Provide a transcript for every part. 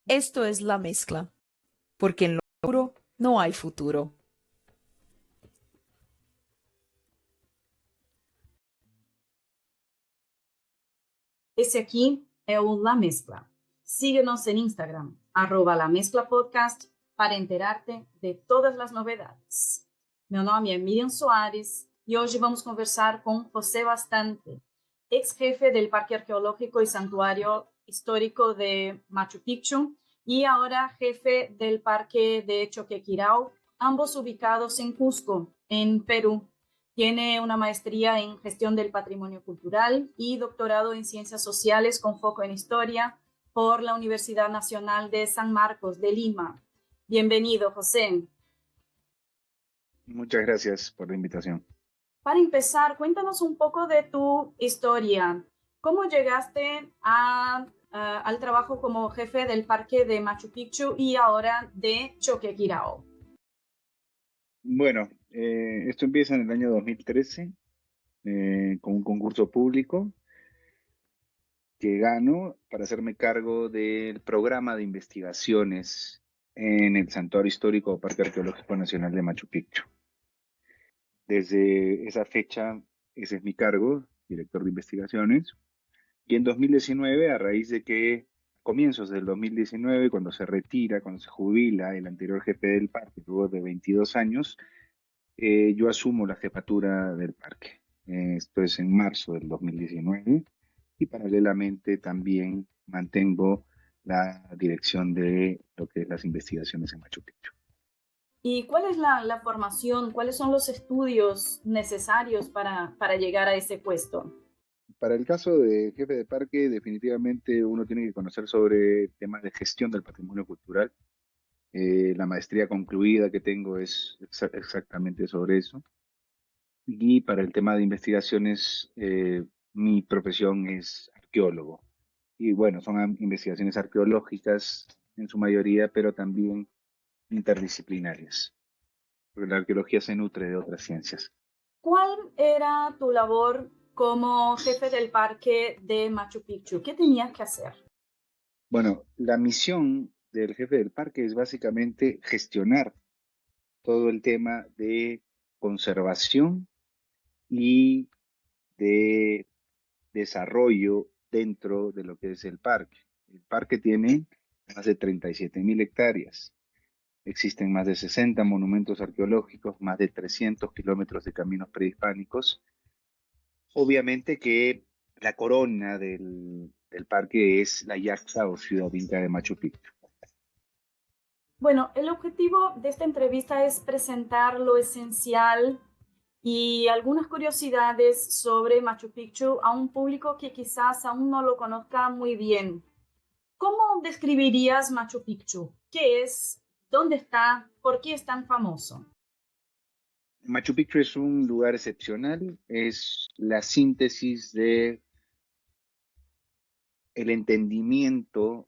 Esto es la mezcla, porque en lo puro no hay futuro. Esse aqui é o La Mezcla. Síguenos en Instagram, @lamezclapodcast, para enterarte de todas as novidades. Meu nome é Miriam Soares e hoje vamos conversar com José Bastante, ex-jefe del Parque Arqueológico y Santuario Histórico de Machu Picchu y ahora jefe del Parque de Choquequirao, ambos ubicados en Cusco, en Perú. Tiene una maestría en gestión del patrimonio cultural y doctorado en ciencias sociales con foco en historia por la Universidad Nacional de San Marcos de Lima. Bienvenido, José. Muchas gracias por la invitación. Para empezar, cuéntanos un poco de tu historia. ¿Cómo llegaste al trabajo como jefe del Parque de Machu Picchu y ahora de Choquequirao? Bueno, esto empieza en el año 2013 con un concurso público que gano para hacerme cargo del programa de investigaciones en el Santuario Histórico Parque Arqueológico Nacional de Machu Picchu. Desde esa fecha, ese es mi cargo, director de investigaciones. Y en 2019, a raíz de que a comienzos del 2019, cuando se retira, cuando se jubila el anterior jefe del parque, luego de 22 años, yo asumo la jefatura del parque. Esto es en marzo del 2019 y paralelamente también mantengo la dirección de lo que es las investigaciones en Machu Picchu. ¿Y cuál es la formación? ¿Cuáles son los estudios necesarios para llegar a ese puesto? Para el caso de jefe de parque, definitivamente uno tiene que conocer sobre temas de gestión del patrimonio cultural. La maestría concluida que tengo es exactamente sobre eso. Y para el tema de investigaciones, mi profesión es arqueólogo. Y bueno, son investigaciones arqueológicas en su mayoría, pero también interdisciplinarias, porque la arqueología se nutre de otras ciencias. ¿Cuál era tu labor como jefe del Parque de Machu Picchu? ¿Qué tenías que hacer? Bueno, la misión del jefe del parque es básicamente gestionar todo el tema de conservación y de desarrollo dentro de lo que es el parque. El parque tiene más de 37.000 hectáreas. Existen más de 60 monumentos arqueológicos, más de 300 kilómetros de caminos prehispánicos. Obviamente que la corona del parque es la Yaxta o Ciudad Inca de Machu Picchu. Bueno, el objetivo de esta entrevista es presentar lo esencial y algunas curiosidades sobre Machu Picchu a un público que quizás aún no lo conozca muy bien. ¿Cómo describirías Machu Picchu? ¿Qué es? ¿Dónde está? ¿Por qué es tan famoso? Machu Picchu es un lugar excepcional, es la síntesis de el entendimiento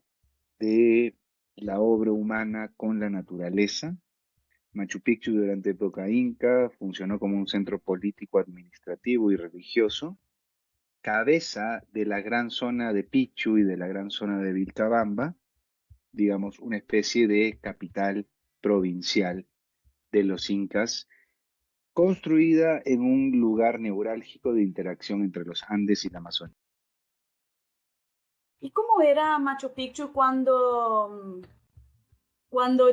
de la obra humana con la naturaleza. Machu Picchu durante época inca funcionó como un centro político, administrativo y religioso, cabeza de la gran zona de Picchu y de la gran zona de Vilcabamba, digamos, una especie de capital provincial de los incas, construida en un lugar neurálgico de interacción entre los Andes y la Amazonía. ¿Y cómo era Machu Picchu cuando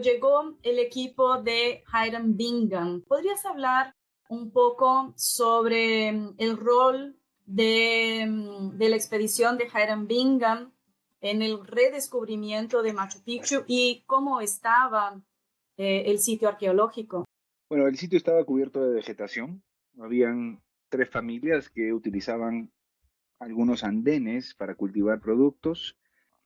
llegó el equipo de Hiram Bingham? ¿Podrías hablar un poco sobre el rol de la expedición de Hiram Bingham en el redescubrimiento de Machu Picchu y cómo estaba el sitio arqueológico? Bueno, el sitio estaba cubierto de vegetación. Habían 3 familias que utilizaban algunos andenes para cultivar productos.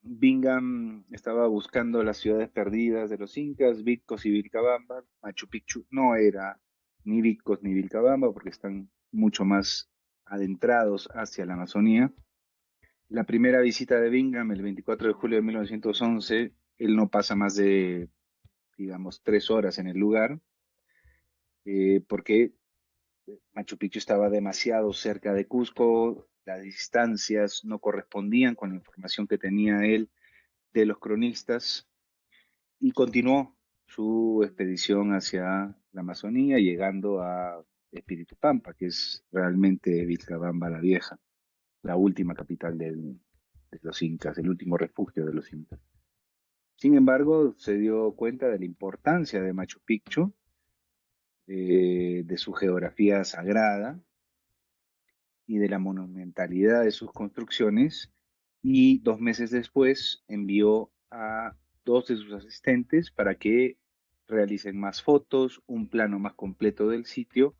Bingham estaba buscando las ciudades perdidas de los incas, Vitcos y Vilcabamba. Machu Picchu no era ni Vitcos ni Vilcabamba porque están mucho más adentrados hacia la Amazonía. La primera visita de Bingham, el 24 de julio de 1911, él no pasa más de, digamos, 3 horas en el lugar, porque Machu Picchu estaba demasiado cerca de Cusco, las distancias no correspondían con la información que tenía él de los cronistas y continuó su expedición hacia la Amazonía, llegando a Espíritu Pampa, que es realmente Vilcabamba la Vieja, la última capital de los incas, el último refugio de los incas. Sin embargo, se dio cuenta de la importancia de Machu Picchu, de su geografía sagrada y de la monumentalidad de sus construcciones, y 2 meses después envió a 2 de sus asistentes para que realicen más fotos, un plano más completo del sitio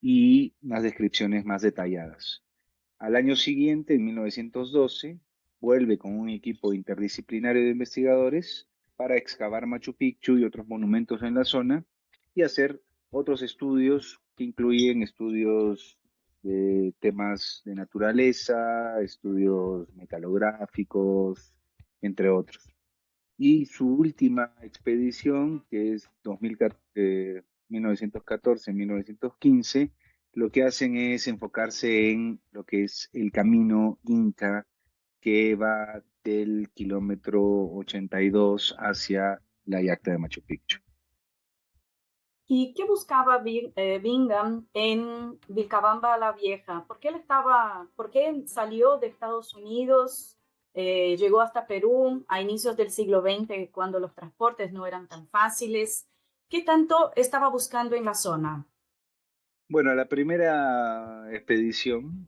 y unas descripciones más detalladas. Al año siguiente, en 1912, vuelve con un equipo interdisciplinario de investigadores para excavar Machu Picchu y otros monumentos en la zona y hacer otros estudios que incluyen estudios de temas de naturaleza, estudios metalográficos, entre otros. Y su última expedición, que es 1914-1915, lo que hacen es enfocarse en lo que es el camino Inca que va del kilómetro 82 hacia la Yacta de Machu Picchu. ¿Y qué buscaba Bingham en Vilcabamba la Vieja? ¿Por qué salió de Estados Unidos, llegó hasta Perú a inicios del siglo XX, cuando los transportes no eran tan fáciles? ¿Qué tanto estaba buscando en la zona? Bueno, la primera expedición,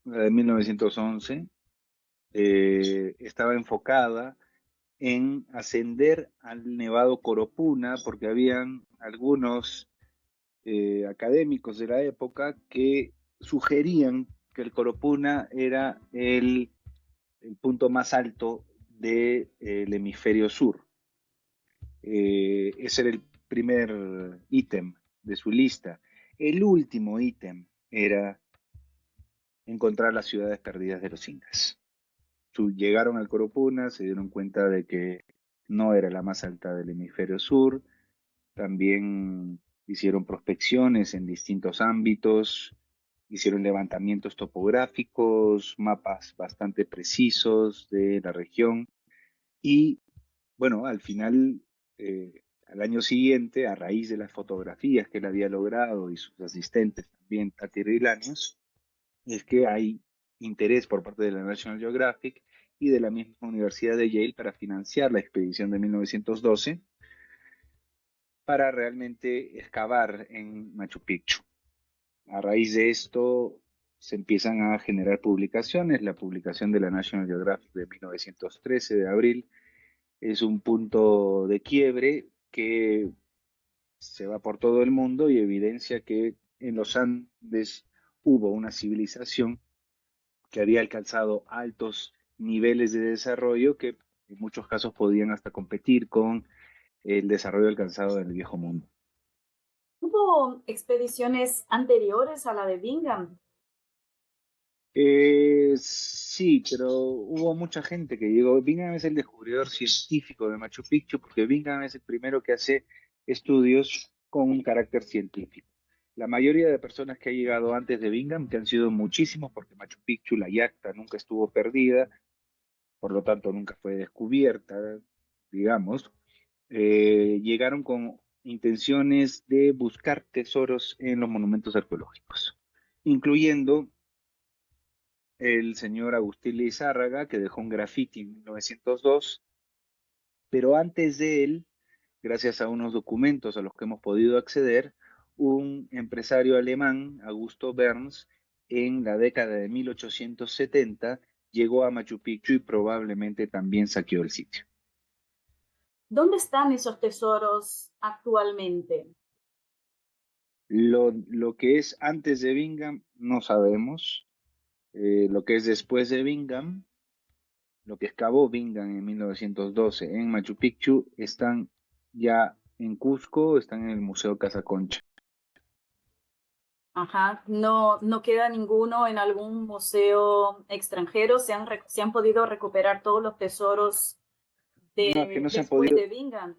la de 1911, estaba enfocada en ascender al Nevado Coropuna, porque habían algunos académicos de la época que sugerían que el Coropuna era el punto más alto del hemisferio sur. Ese era el primer ítem de su lista. El último ítem era encontrar las ciudades perdidas de los incas. Llegaron al Coropuna, se dieron cuenta de que no era la más alta del hemisferio sur. También hicieron prospecciones en distintos ámbitos, hicieron levantamientos topográficos, mapas bastante precisos de la región y bueno, al final, al año siguiente, a raíz de las fotografías que él había logrado y sus asistentes también tatirrilanos, es que hay interés por parte de la National Geographic y de la misma Universidad de Yale para financiar la expedición de 1912 para realmente excavar en Machu Picchu. A raíz de esto se empiezan a generar publicaciones. La publicación de la National Geographic de 1913 de abril es un punto de quiebre que se va por todo el mundo y evidencia que en los Andes hubo una civilización que había alcanzado altos niveles de desarrollo que en muchos casos podían hasta competir con el desarrollo alcanzado en el viejo mundo. ¿Hubo expediciones anteriores a la de Bingham? Sí, pero hubo mucha gente que llegó. Bingham es el descubridor científico de Machu Picchu porque Bingham es el primero que hace estudios con un carácter científico. La mayoría de personas que han llegado antes de Bingham, que han sido muchísimos, porque Machu Picchu, la Yacta, nunca estuvo perdida, por lo tanto nunca fue descubierta, digamos, llegaron con intenciones de buscar tesoros en los monumentos arqueológicos, incluyendo el señor Agustín Lizárraga, que dejó un graffiti en 1902, pero antes de él, gracias a unos documentos a los que hemos podido acceder, un empresario alemán, Augusto Berns, en la década de 1870, llegó a Machu Picchu y probablemente también saqueó el sitio. ¿Dónde están esos tesoros actualmente? Lo que es antes de Bingham no sabemos. Lo que es después de Bingham, lo que excavó Bingham en 1912 en Machu Picchu, están ya en Cusco, están en el Museo Casa Concha. Ajá, no queda ninguno en algún museo extranjero. Se han podido recuperar todos los tesoros No, es que no se han después podido. de Bingham.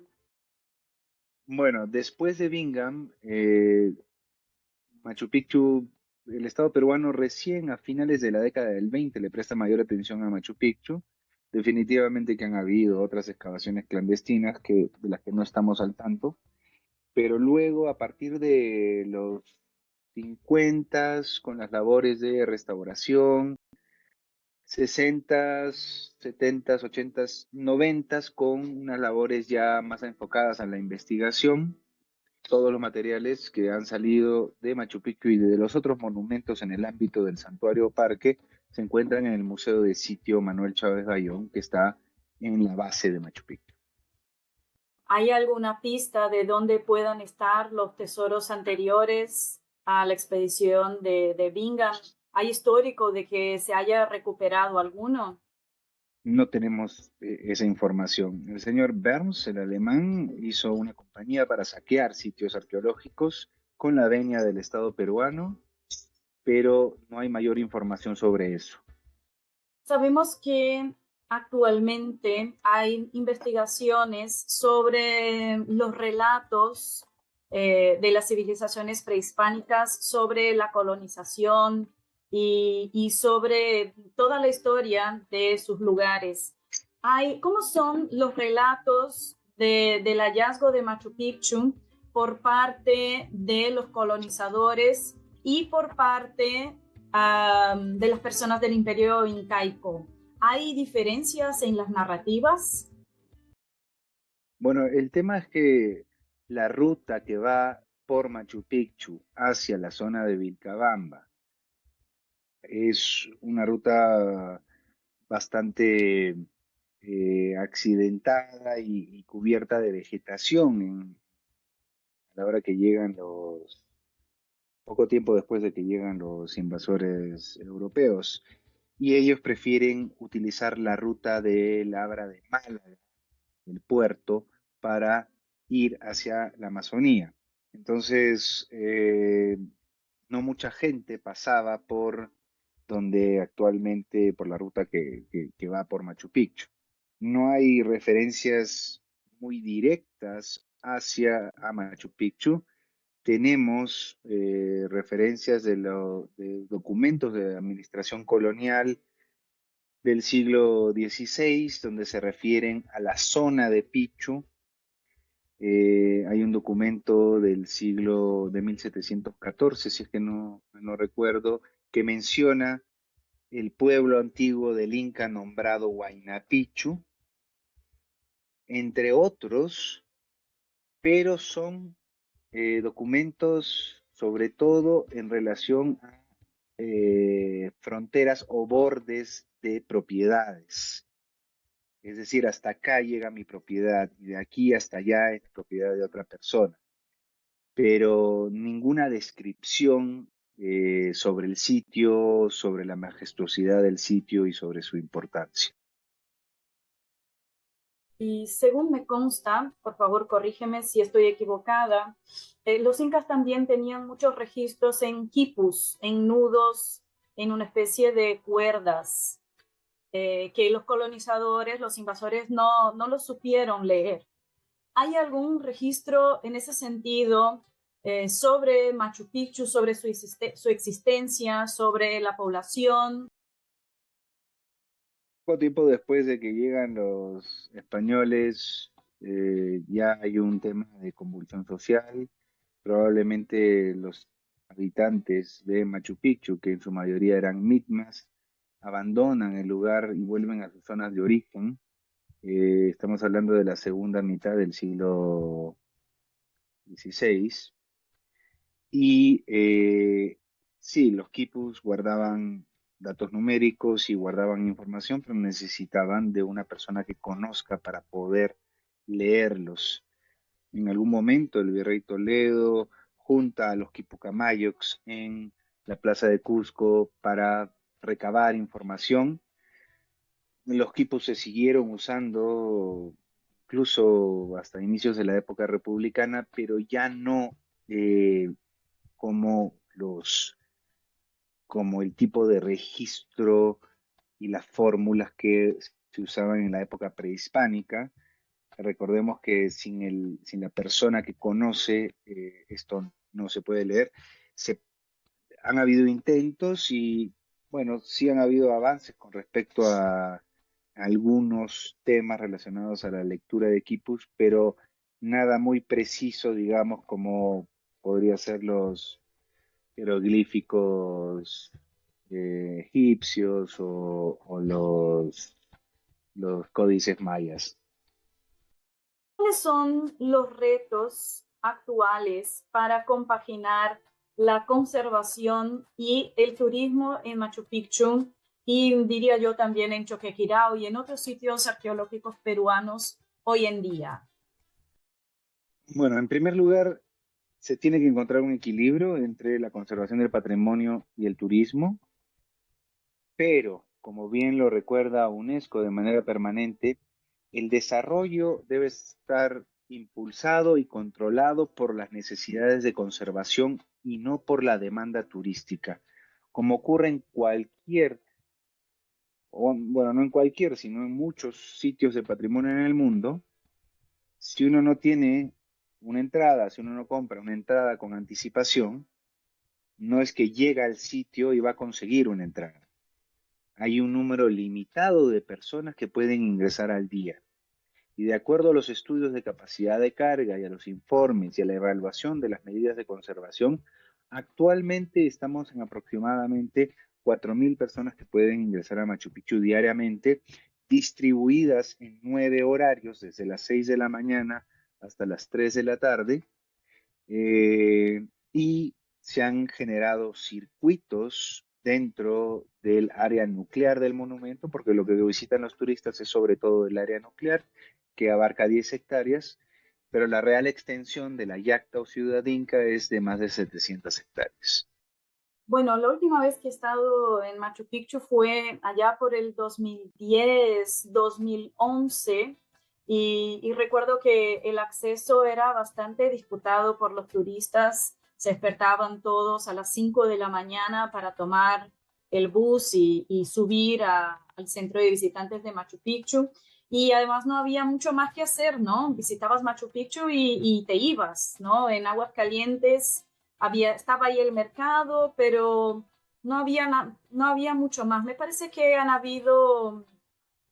Bueno, después de Bingham, Machu Picchu, el Estado peruano recién a finales de la década del 20 le presta mayor atención a Machu Picchu definitivamente que han habido otras excavaciones clandestinas de las que no estamos al tanto, pero luego a partir de los 50 con las labores de restauración, 60, 70, 80, 90 con unas labores ya más enfocadas a la investigación, todos los materiales que han salido de Machu Picchu y de los otros monumentos en el ámbito del santuario parque se encuentran en el Museo de Sitio Manuel Chávez Bayón, que está en la base de Machu Picchu. ¿Hay alguna pista de dónde puedan estar los tesoros anteriores a la expedición de Bingham? ¿Hay histórico de que se haya recuperado alguno? No tenemos esa información. El señor Burns, el alemán, hizo una compañía para saquear sitios arqueológicos con la venia del Estado peruano, pero no hay mayor información sobre eso. Sabemos que actualmente hay investigaciones sobre los relatos de las civilizaciones prehispánicas, sobre la colonización y sobre toda la historia de sus lugares. ¿Cómo son los relatos del hallazgo de Machu Picchu por parte de los colonizadores y por parte de las personas del Imperio Incaico? ¿Hay diferencias en las narrativas? Bueno, el tema es que la ruta que va por Machu Picchu hacia la zona de Vilcabamba es una ruta bastante accidentada y cubierta de vegetación a la hora que llegan poco tiempo después de que llegan los invasores europeos. Y ellos prefieren utilizar la ruta de Labra de Málaga, el puerto, para ir hacia la Amazonía. Entonces, no mucha gente pasaba por donde actualmente, por la ruta que va por Machu Picchu. No hay referencias muy directas hacia a Machu Picchu. Tenemos referencias de documentos de administración colonial del siglo XVI, donde se refieren a la zona de Pichu. Hay un documento del siglo de 1714, si es que no recuerdo, que menciona el pueblo antiguo del Inca nombrado Huayna Picchu, entre otros, pero son documentos sobre todo en relación a fronteras o bordes de propiedades. Es decir, hasta acá llega mi propiedad y de aquí hasta allá es propiedad de otra persona. Pero ninguna descripción sobre el sitio, sobre la majestuosidad del sitio y sobre su importancia. Y según me consta, por favor corrígeme si estoy equivocada, los incas también tenían muchos registros en quipus, en nudos, en una especie de cuerdas, que los colonizadores, los invasores no lo supieron leer. ¿Hay algún registro en ese sentido sobre Machu Picchu, sobre su existencia, sobre la población? Poco tiempo después de que llegan los españoles, ya hay un tema de convulsión social. Probablemente los habitantes de Machu Picchu, que en su mayoría eran mitmas, abandonan el lugar y vuelven a sus zonas de origen. Estamos hablando de la segunda mitad del siglo XVI. Y sí, los quipus guardaban datos numéricos y guardaban información, pero necesitaban de una persona que conozca para poder leerlos. En algún momento el virrey Toledo junta a los quipucamayocs en la plaza de Cusco para recabar información. Los quipus se siguieron usando incluso hasta inicios de la época republicana, pero ya no como como el tipo de registro y las fórmulas que se usaban en la época prehispánica. Recordemos que sin la persona que conoce esto no se puede leer. Han habido intentos y, bueno, sí han habido avances con respecto a algunos temas relacionados a la lectura de quipus, pero nada muy preciso, digamos, como podría ser los jeroglíficos egipcios o los códices mayas. ¿Cuáles son los retos actuales para compaginar la conservación y el turismo en Machu Picchu y diría yo también en Choquequirao y en otros sitios arqueológicos peruanos hoy en día? Bueno, en primer lugar, se tiene que encontrar un equilibrio entre la conservación del patrimonio y el turismo, pero, como bien lo recuerda UNESCO de manera permanente, el desarrollo debe estar impulsado y controlado por las necesidades de conservación y no por la demanda turística, como ocurre en cualquier, o bueno, no en cualquier, sino en muchos sitios de patrimonio en el mundo. Si uno no tiene una entrada, si uno no compra una entrada con anticipación, no es que llega al sitio y va a conseguir una entrada. Hay un número limitado de personas que pueden ingresar al día. Y de acuerdo a los estudios de capacidad de carga y a los informes y a la evaluación de las medidas de conservación, actualmente estamos en aproximadamente 4.000 personas que pueden ingresar a Machu Picchu diariamente, distribuidas en 9 horarios, desde las 6 de la mañana hasta las 3 de la tarde, y se han generado circuitos dentro del área nuclear del monumento, porque lo que visitan los turistas es sobre todo el área nuclear, que abarca 10 hectáreas, pero la real extensión de la Yacta o Ciudad Inca es de más de 700 hectáreas. Bueno, la última vez que he estado en Machu Picchu fue allá por el 2010, 2011, y recuerdo que el acceso era bastante disputado por los turistas. Se despertaban todos a las 5 de la mañana para tomar el bus y subir al centro de visitantes de Machu Picchu. Y además no había mucho más que hacer, ¿no? Visitabas Machu Picchu y te ibas, ¿no? En aguas calientes estaba ahí el mercado, pero no había mucho más. Me parece que han habido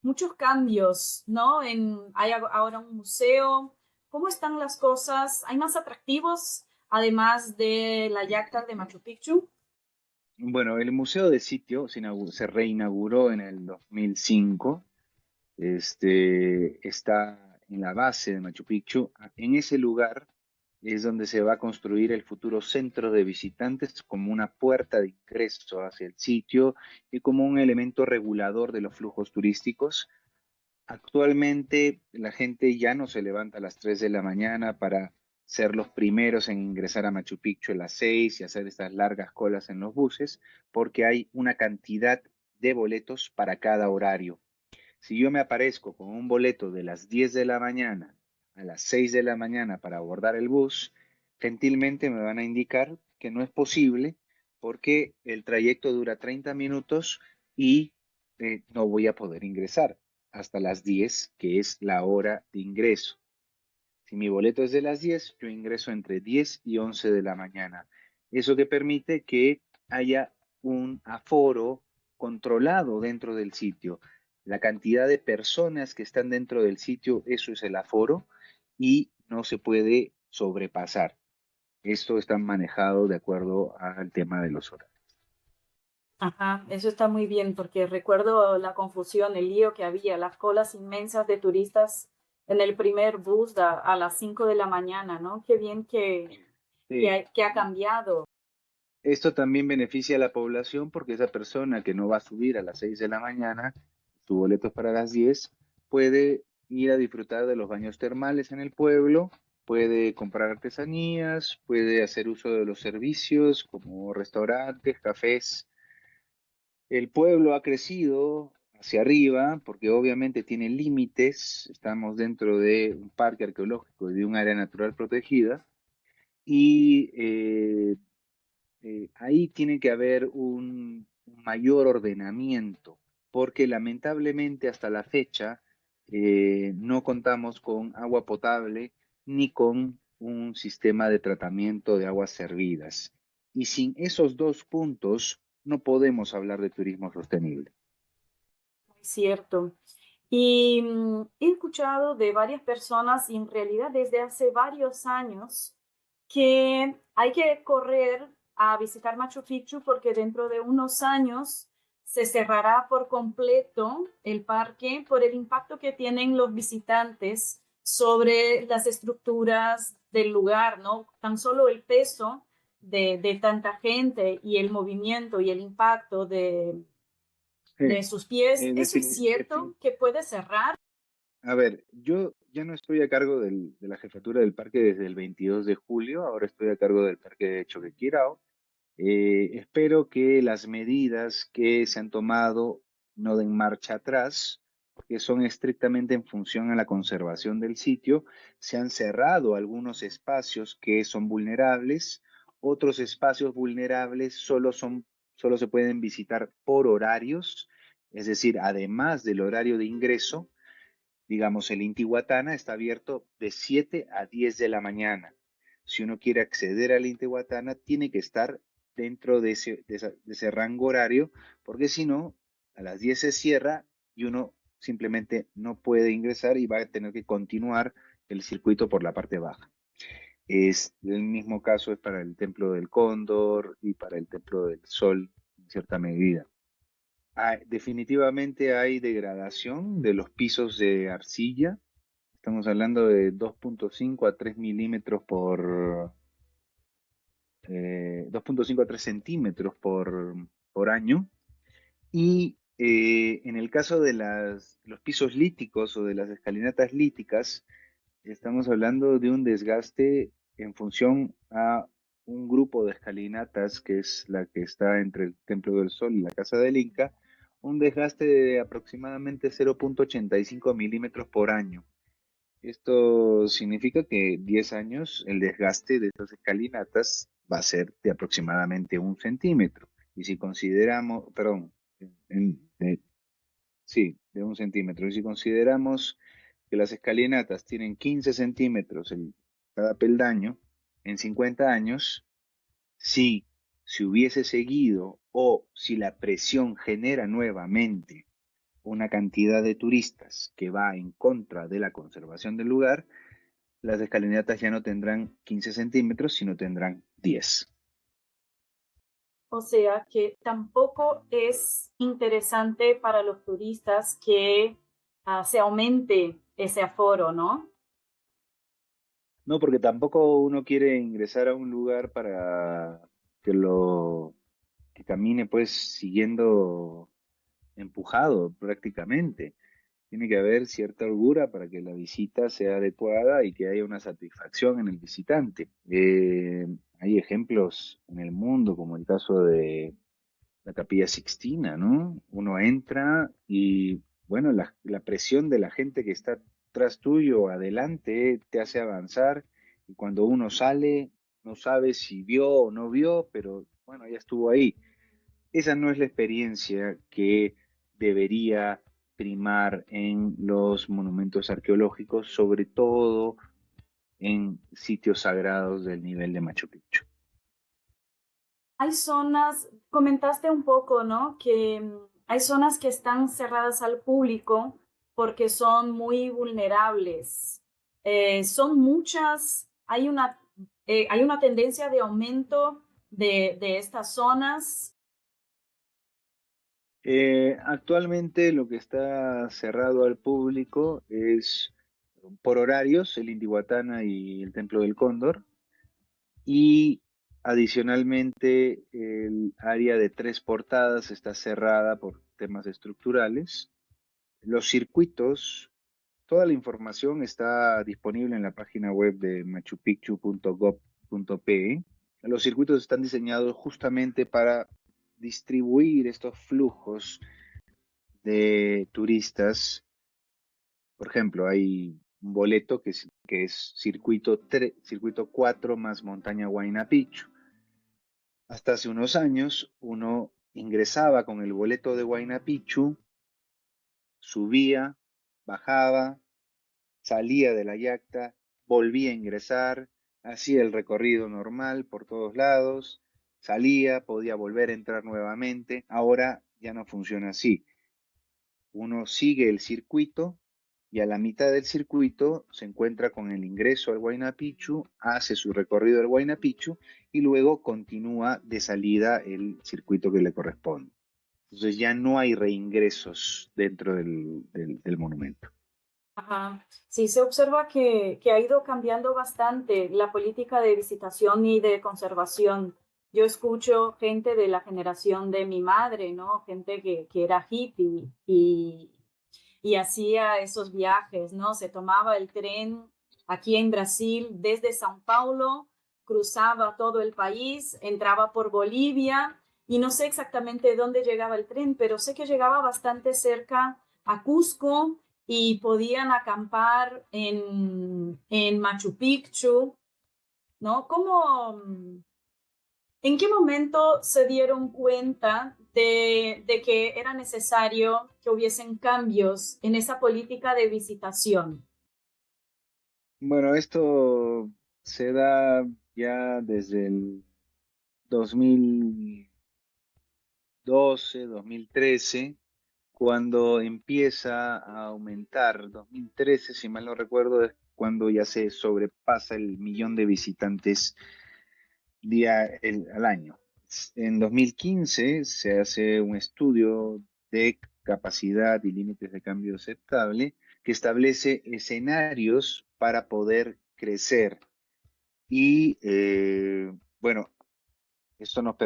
muchos cambios, ¿no? Hay ahora un museo. ¿Cómo están las cosas? ¿Hay más atractivos además de la Yacta de Machu Picchu? Bueno, el Museo de Sitio se reinauguró en el 2005. Está en la base de Machu Picchu. En ese lugar es donde se va a construir el futuro centro de visitantes como una puerta de ingreso hacia el sitio y como un elemento regulador de los flujos turísticos. Actualmente la gente ya no se levanta a las 3 de la mañana para ser los primeros en ingresar a Machu Picchu a las 6 y hacer estas largas colas en los buses, porque hay una cantidad de boletos para cada horario. Si yo me aparezco con un boleto de las 10 de la mañana a las 6 de la mañana para abordar el bus, gentilmente me van a indicar que no es posible porque el trayecto dura 30 minutos y no voy a poder ingresar hasta las 10, que es la hora de ingreso. Si mi boleto es de las 10, yo ingreso entre 10 y 11 de la mañana. Eso que permite que haya un aforo controlado dentro del sitio. La cantidad de personas que están dentro del sitio, eso es el aforo y no se puede sobrepasar. Esto está manejado de acuerdo al tema de los horarios. Ajá, eso está muy bien porque recuerdo la confusión, el lío que había, las colas inmensas de turistas en el primer bus a las 5 de la mañana, ¿no? Qué bien Sí. que ha cambiado. Esto también beneficia a la población porque esa persona que no va a subir a las 6 de la mañana, su boleto es para las 10, puede ir a disfrutar de los baños termales en el pueblo, puede comprar artesanías, puede hacer uso de los servicios como restaurantes, cafés. El pueblo ha crecido hacia arriba porque obviamente tiene límites, estamos dentro de un parque arqueológico y de un área natural protegida y ahí tiene que haber un mayor ordenamiento, porque lamentablemente hasta la fecha no contamos con agua potable ni con un sistema de tratamiento de aguas servidas. Y sin esos dos puntos no podemos hablar de turismo sostenible. Muy cierto. Y he escuchado de varias personas, y en realidad desde hace varios años, que hay que correr a visitar Machu Picchu porque dentro de unos años se cerrará por completo el parque por el impacto que tienen los visitantes sobre las estructuras del lugar, ¿no? Tan solo el peso de tanta gente y el movimiento y el impacto de Sí, sus pies. ¿Eso es defini- cierto que puede cerrar? A ver, yo ya no estoy a cargo de la jefatura del parque desde el 22 de julio, ahora estoy a cargo del parque de Choquequirao. Espero que las medidas que se han tomado no den marcha atrás, porque son estrictamente en función a la conservación del sitio. Se han cerrado algunos espacios que son vulnerables, otros espacios vulnerables solo se pueden visitar por horarios, es decir, además del horario de ingreso. Digamos, el Intihuatana está abierto de 7 a 10 de la mañana. Si uno quiere acceder al Intihuatana, tiene que estar dentro de ese rango horario, porque si no, a las 10 se cierra y uno simplemente no puede ingresar y va a tener que continuar el circuito por la parte baja. Es el mismo caso es para el Templo del Cóndor y para el Templo del Sol, en cierta medida. Definitivamente hay degradación de los pisos de arcilla. Estamos hablando de 2.5 a 3 milímetros 2.5 a 3 centímetros por año. Y en el caso de los pisos líticos o de las escalinatas líticas, estamos hablando de un desgaste en función a un grupo de escalinatas, que es la que está entre el Templo del Sol y la Casa del Inca, un desgaste de aproximadamente 0.85 milímetros por año. Esto significa que 10 años el desgaste de estas escalinatas va a ser de aproximadamente 1 centímetro. Y si consideramos, perdón, en- de- sí, de 1 centímetro. Y si consideramos que las escalinatas tienen 15 centímetros en cada peldaño, en 50 años, si se hubiese seguido o si la presión genera nuevamente una cantidad de turistas que va en contra de la conservación del lugar, las escalinatas ya no tendrán 15 centímetros, sino tendrán 10. O sea que tampoco es interesante para los turistas que se aumente ese aforo, ¿no? No, porque tampoco uno quiere ingresar a un lugar para que que camine pues siguiendo empujado prácticamente. Tiene que haber cierta holgura para que la visita sea adecuada y que haya una satisfacción en el visitante. Hay ejemplos en el mundo, como el caso de la Capilla Sixtina, ¿no? Uno entra y, bueno, la presión de la gente que está tras tuyo, adelante, te hace avanzar. Y cuando uno sale, no sabe si vio o no vio, pero bueno, ya estuvo ahí. Esa no es la experiencia que debería primar en los monumentos arqueológicos, sobre todo en sitios sagrados del nivel de Machu Picchu. Hay zonas, comentaste un poco, ¿no? Que hay zonas que están cerradas al público porque son muy vulnerables. Son muchas, hay una tendencia de aumento de estas zonas. Actualmente lo que está cerrado al público es por horarios el Intihuatana y el Templo del Cóndor, y adicionalmente el área de Tres Portadas está cerrada por temas estructurales. Los circuitos, toda la información está disponible en la página web de machupicchu.gov.pe. Los circuitos están diseñados justamente para distribuir estos flujos de turistas. Por ejemplo, hay un boleto que es circuito 4 más montaña Huayna Picchu. Hasta hace unos años uno ingresaba con el boleto de Huayna Picchu, subía, bajaba, salía de la yacta, volvía a ingresar, hacía el recorrido normal por todos lados, salía, podía volver a entrar nuevamente. Ahora ya no funciona así. uno sigue el circuito y a la mitad del circuito se encuentra con el ingreso al Huayna Picchu, hace su recorrido del Huayna Picchu y luego continúa de salida el circuito que le corresponde. Entonces ya no hay reingresos dentro del monumento. Ajá. Sí, se observa que ha ido cambiando bastante la política de visitación y de conservación. Yo escucho gente de la generación de mi madre, ¿no? Gente que era hippie y hacía esos viajes, ¿no? Se tomaba el tren aquí en Brasil desde São Paulo, cruzaba todo el país, entraba por Bolivia y no sé exactamente dónde llegaba el tren, pero sé que llegaba bastante cerca a Cusco y podían acampar en Machu Picchu, ¿no? ¿En qué momento se dieron cuenta de que era necesario que hubiesen cambios en esa política de visitación? Bueno, esto se da ya desde el 2012, 2013, cuando empieza a aumentar. 2013, si mal no recuerdo, es cuando ya se sobrepasa el millón de visitantes al año. En 2015 se hace un estudio de capacidad y límites de cambio aceptable que establece escenarios para poder crecer. Y bueno, esto nos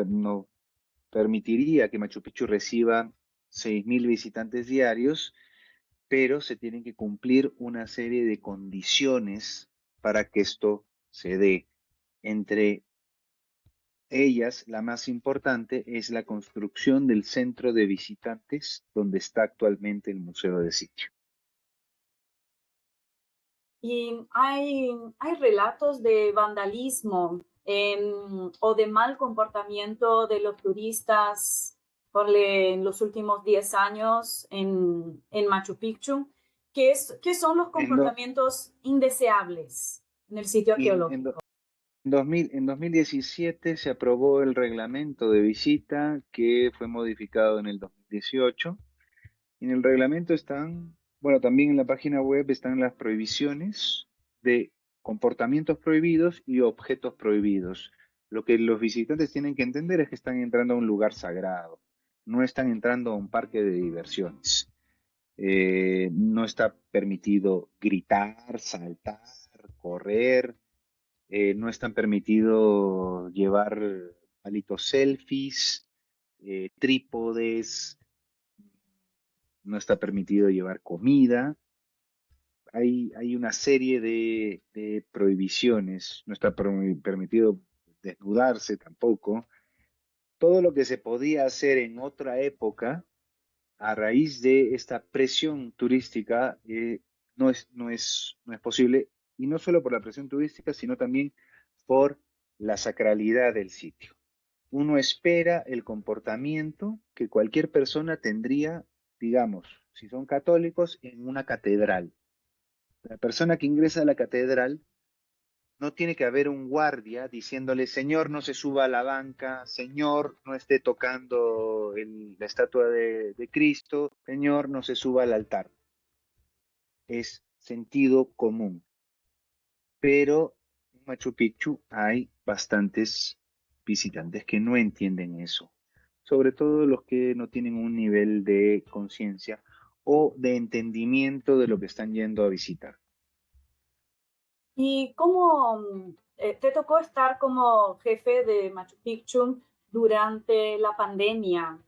permitiría que Machu Picchu reciba 6.000 visitantes diarios, pero se tienen que cumplir una serie de condiciones para que esto se dé. Entre ellas, la más importante es la construcción del centro de visitantes donde está actualmente el Museo de Sitio. Y hay relatos de vandalismo o de mal comportamiento de los turistas, ponle en los últimos 10 años en Machu Picchu. ¿Qué son los En, do- comportamientos indeseables en el sitio en, en arqueológico? do- 2017 se aprobó el reglamento de visita que fue modificado en el 2018. En el reglamento están, bueno, también en la página web están las prohibiciones de comportamientos prohibidos y objetos prohibidos. Lo que los visitantes tienen que entender es que están entrando a un lugar sagrado, no están entrando a un parque de diversiones. No está permitido gritar, saltar, correr, no están permitido llevar palitos selfies, trípodes, no está permitido llevar comida. Hay una serie de prohibiciones, no está permitido desnudarse tampoco. Todo lo que se podía hacer en otra época a raíz de esta presión turística no es posible, y no solo por la presión turística, sino también por la sacralidad del sitio. Uno espera el comportamiento que cualquier persona tendría, digamos, si son católicos, en una catedral. La persona que ingresa a la catedral no tiene que haber un guardia diciéndole, señor, no se suba a la banca, señor, no esté tocando la estatua de Cristo, señor, no se suba al altar. Es sentido común. Pero en Machu Picchu hay bastantes visitantes que no entienden eso, sobre todo los que no tienen un nivel de conciencia o de entendimiento de lo que están yendo a visitar. ¿Y cómo te tocó estar como jefe de Machu Picchu durante la pandemia,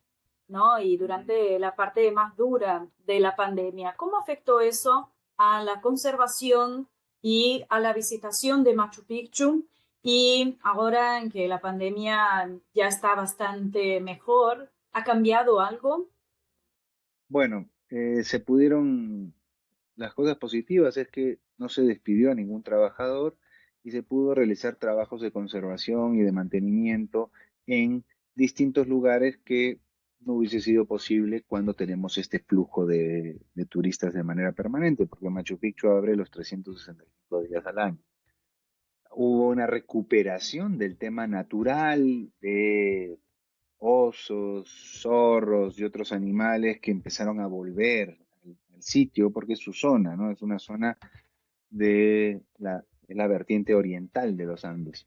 ¿no? Y durante la parte más dura de la pandemia. ¿Cómo afectó eso a la conservación y a la visitación de Machu Picchu? Y ahora en que la pandemia ya está bastante mejor, ¿ha cambiado algo? Bueno, las cosas positivas es que no se despidió a ningún trabajador y se pudo realizar trabajos de conservación y de mantenimiento en distintos lugares que no hubiese sido posible cuando tenemos este flujo de turistas de manera permanente, porque Machu Picchu abre los 365 días al año. Hubo una recuperación del tema natural, osos, zorros y otros animales que empezaron a volver al sitio porque es su zona, ¿no? Es una zona de la vertiente oriental de los Andes.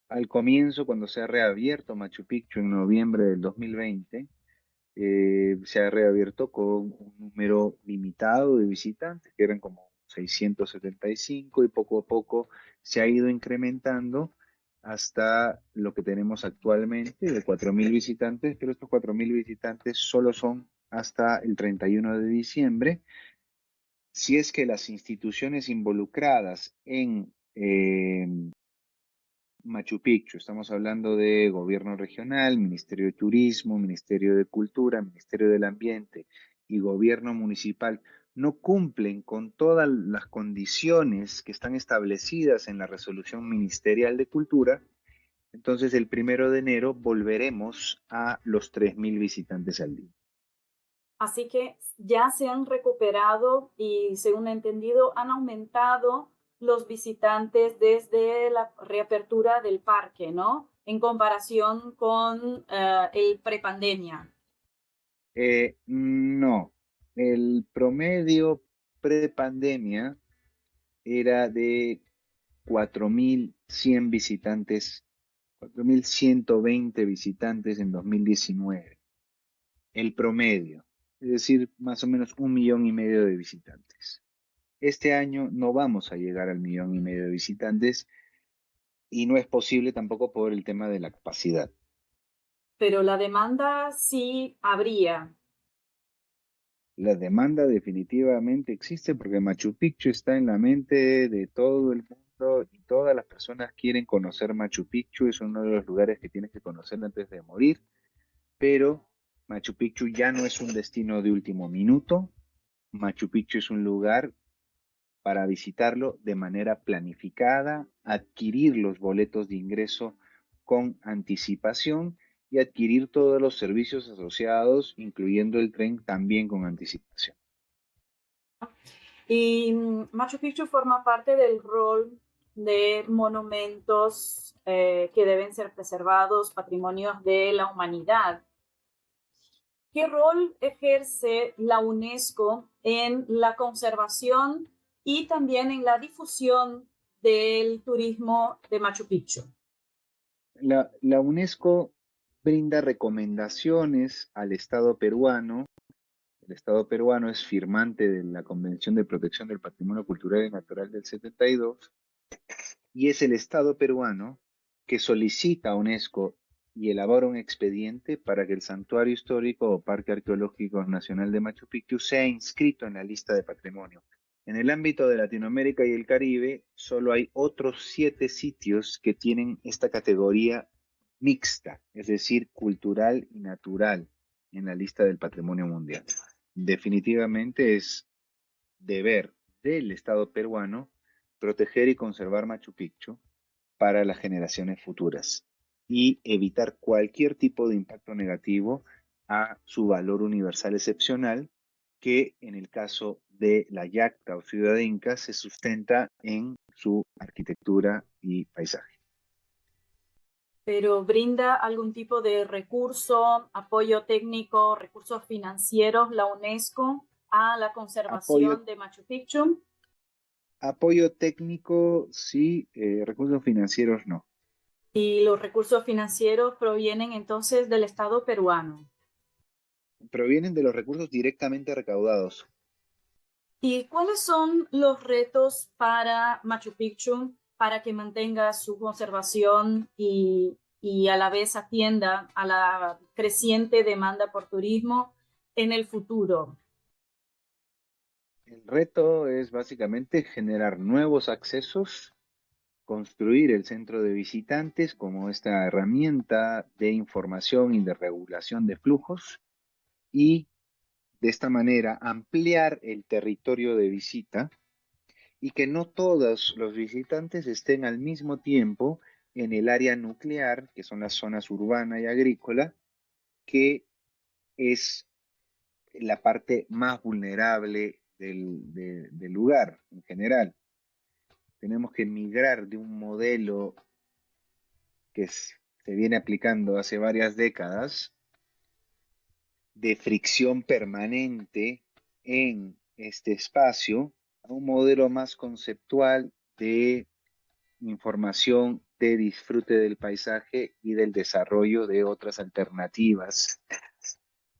Al comienzo, cuando se ha reabierto Machu Picchu en noviembre del 2020, se ha reabierto con un número limitado de visitantes, que eran como 675, y poco a poco se ha ido incrementando hasta lo que tenemos actualmente de 4.000 visitantes, pero estos 4.000 visitantes solo son hasta el 31 de diciembre. Si es que las instituciones involucradas en Machu Picchu, estamos hablando de gobierno regional, Ministerio de Turismo, Ministerio de Cultura, Ministerio del Ambiente y gobierno municipal, no cumplen con todas las condiciones que están establecidas en la resolución ministerial de Cultura, entonces el 1 de enero volveremos a los 3.000 visitantes al día. Así que ya se han recuperado y, según he entendido, han aumentado los visitantes desde la reapertura del parque, ¿no? En comparación con el prepandemia. No, el promedio pre-pandemia era de 4.100 visitantes, 4.120 visitantes en 2019. El promedio, es decir, más o menos 1,5 millones de visitantes. Este año no vamos a llegar al 1,5 millones de visitantes y no es posible tampoco por el tema de la capacidad. Pero la demanda sí habría. La demanda definitivamente existe porque Machu Picchu está en la mente de todo el mundo y todas las personas quieren conocer Machu Picchu. Es uno de los lugares que tienes que conocer antes de morir, pero Machu Picchu ya no es un destino de último minuto. Machu Picchu es un lugar para visitarlo de manera planificada, adquirir los boletos de ingreso con anticipación y adquirir todos los servicios asociados, incluyendo el tren, también con anticipación. Y Machu Picchu forma parte del rol de monumentos que deben ser preservados, patrimonios de la humanidad. ¿Qué rol ejerce la UNESCO en la conservación y también en la difusión del turismo de Machu Picchu? La UNESCO brinda recomendaciones al Estado peruano. El Estado peruano es firmante de la Convención de Protección del Patrimonio Cultural y Natural del 72 y es el Estado peruano que solicita a UNESCO y elabora un expediente para que el Santuario Histórico o Parque Arqueológico Nacional de Machu Picchu sea inscrito en la lista de patrimonio. En el ámbito de Latinoamérica y el Caribe, solo hay otros 7 sitios que tienen esta categoría mixta, es decir, cultural y natural, en la lista del patrimonio mundial. Definitivamente es deber del Estado peruano proteger y conservar Machu Picchu para las generaciones futuras y evitar cualquier tipo de impacto negativo a su valor universal excepcional, que en el caso de la Yacta o Ciudad Inca se sustenta en su arquitectura y paisaje. ¿Pero brinda algún tipo de recurso, apoyo técnico, recursos financieros la UNESCO a la Apoyo, conservación de Machu Picchu? apoyo técnico, sí, recursos financieros no. Y los recursos financieros provienen entonces del Estado peruano. Provienen de los recursos directamente recaudados. ¿Y cuáles son los retos para Machu Picchu para que mantenga su conservación y a la vez atienda a la creciente demanda por turismo en el futuro? El reto es básicamente generar nuevos accesos, construir el centro de visitantes como esta herramienta de información y de regulación de flujos y de esta manera ampliar el territorio de visita y que no todos los visitantes estén al mismo tiempo en el área nuclear, que son las zonas urbana y agrícola, que es la parte más vulnerable del lugar en general. Tenemos que migrar de un modelo que se viene aplicando hace varias décadas de fricción permanente en este espacio a un modelo más conceptual de información, de disfrute del paisaje y del desarrollo de otras alternativas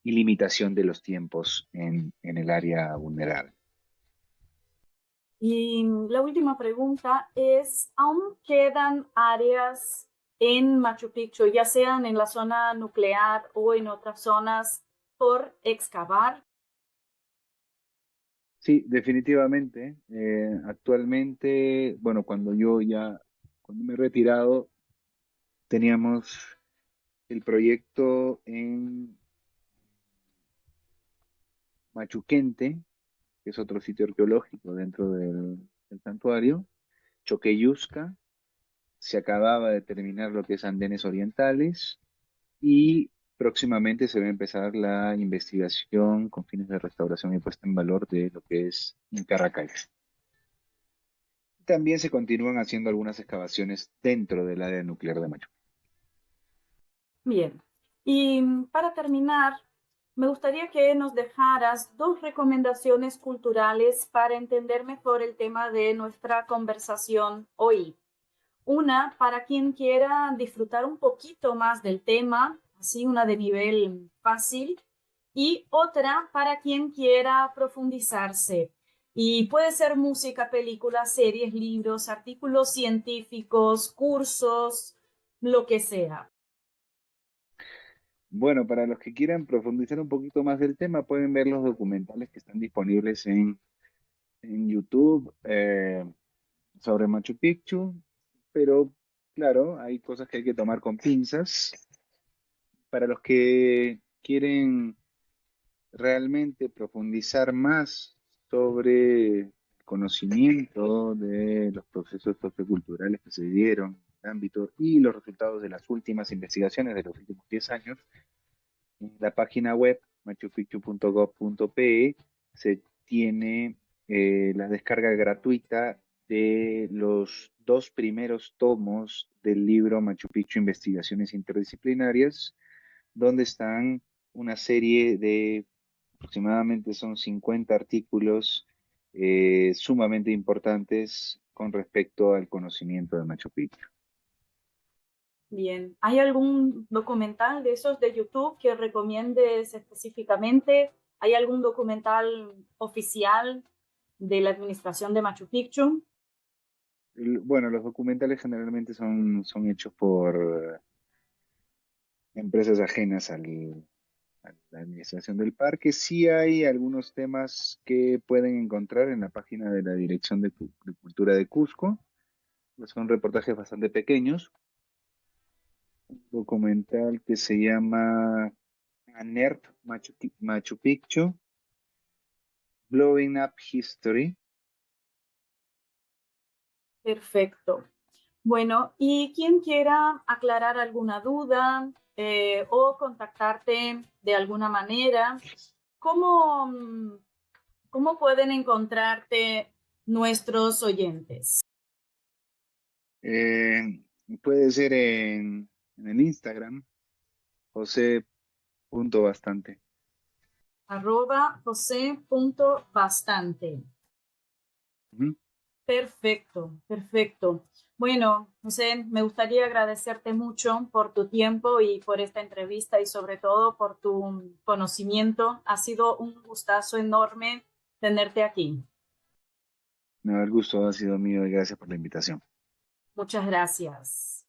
y limitación de los tiempos en el área vulnerable. Y la última pregunta es, ¿aún quedan áreas en Machu Picchu, ya sean en la zona nuclear o en otras zonas, por excavar? Sí, definitivamente. Actualmente, bueno, cuando me he retirado, teníamos el proyecto en Machuquente, que es otro sitio arqueológico dentro del santuario, Choqueyusca, se acababa de terminar lo que es Andenes Orientales y próximamente se va a empezar la investigación con fines de restauración y puesta en valor de lo que es Incarracay. También se continúan haciendo algunas excavaciones dentro del área nuclear de Machu. Bien. Y para terminar, me gustaría que nos dejaras dos recomendaciones culturales para entender mejor el tema de nuestra conversación hoy. Una para quien quiera disfrutar un poquito más del tema, así una de nivel fácil, y otra para quien quiera profundizarse. Y puede ser música, películas, series, libros, artículos científicos, cursos, lo que sea. Bueno, para los que quieran profundizar un poquito más del tema, pueden ver los documentales que están disponibles en YouTube sobre Machu Picchu, pero claro, hay cosas que hay que tomar con pinzas. Para los que quieren realmente profundizar más sobre el conocimiento de los procesos socioculturales que se dieron en el ámbito y los resultados de las últimas investigaciones de los últimos 10 años, en la página web machupicchu.gov.pe se tiene la descarga gratuita de los dos primeros tomos del libro Machu Picchu Investigaciones Interdisciplinarias, donde están una serie de aproximadamente son 50 artículos sumamente importantes con respecto al conocimiento de Machu Picchu. Bien, ¿hay algún documental de esos de YouTube que recomiendes específicamente? ¿Hay algún documental oficial de la administración de Machu Picchu? Bueno, los documentales generalmente son hechos por empresas ajenas a la administración del parque. Sí hay algunos temas que pueden encontrar en la página de la Dirección de Cultura de Cusco. Son reportajes bastante pequeños. Un documental que se llama Anert Machu Picchu, Blowing Up History. Perfecto. Bueno, y quien quiera aclarar alguna duda o contactarte de alguna manera, ¿cómo, cómo pueden encontrarte nuestros oyentes? Eh, Puede ser en el Instagram, José.bastante. @jose.bastante. Ujú. Perfecto, perfecto. Bueno, José, me gustaría agradecerte mucho por tu tiempo y por esta entrevista y sobre todo por tu conocimiento. Ha sido un gustazo enorme tenerte aquí. No, el gusto ha sido mío y gracias por la invitación. Muchas gracias.